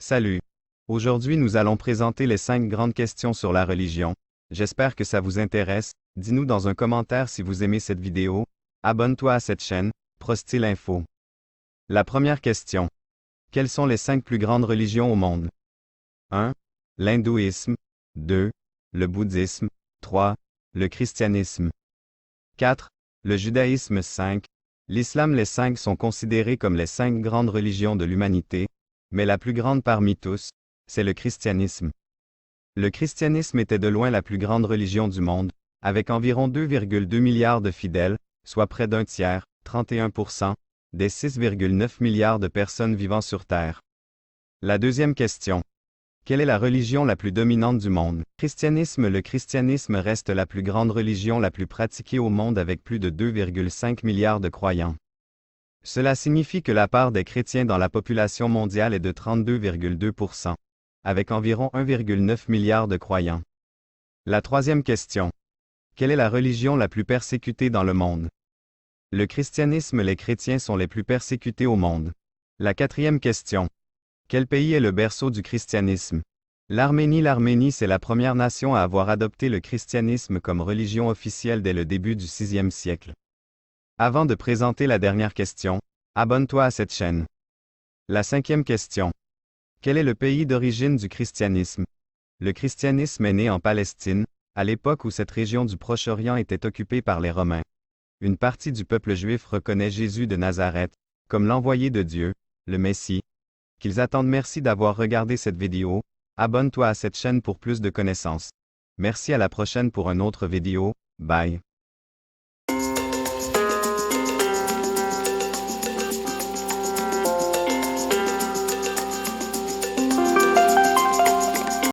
Salut! Aujourd'hui nous allons présenter les 5 grandes questions sur la religion. J'espère que ça vous intéresse. Dis-nous dans un commentaire si vous aimez cette vidéo. Abonne-toi à cette chaîne, Prostyle Info. La première question. Quelles sont les 5 plus grandes religions au monde? 1. L'hindouisme. 2. Le bouddhisme. 3. Le christianisme. 4. Le judaïsme. 5. L'islam. Les 5 sont considérés comme les 5 grandes religions de l'humanité, mais la plus grande parmi tous, c'est le christianisme. Le christianisme était de loin la plus grande religion du monde, avec environ 2,2 milliards de fidèles, soit près d'un tiers, 31%, des 6,9 milliards de personnes vivant sur Terre. La deuxième question. Quelle est la religion la plus dominante du monde? Christianisme. Le christianisme reste la plus grande religion la plus pratiquée au monde avec plus de 2,5 milliards de croyants. Cela signifie que la part des chrétiens dans la population mondiale est de 32,2%, avec environ 1,9 milliard de croyants. La troisième question. Quelle est la religion la plus persécutée dans le monde? Le christianisme. Les chrétiens sont les plus persécutés au monde. La quatrième question. Quel pays est le berceau du christianisme? L'Arménie. L'Arménie, c'est la première nation à avoir adopté le christianisme comme religion officielle dès le début du VIe siècle. Avant de présenter la dernière question, abonne-toi à cette chaîne. La cinquième question. Quel est le pays d'origine du christianisme? Le christianisme est né en Palestine, à l'époque où cette région du Proche-Orient était occupée par les Romains. Une partie du peuple juif reconnaît Jésus de Nazareth comme l'envoyé de Dieu, le Messie. Qu'ils attendent. Merci d'avoir regardé cette vidéo. Abonne-toi à cette chaîne pour plus de connaissances. Merci, à la prochaine pour une autre vidéo. Bye.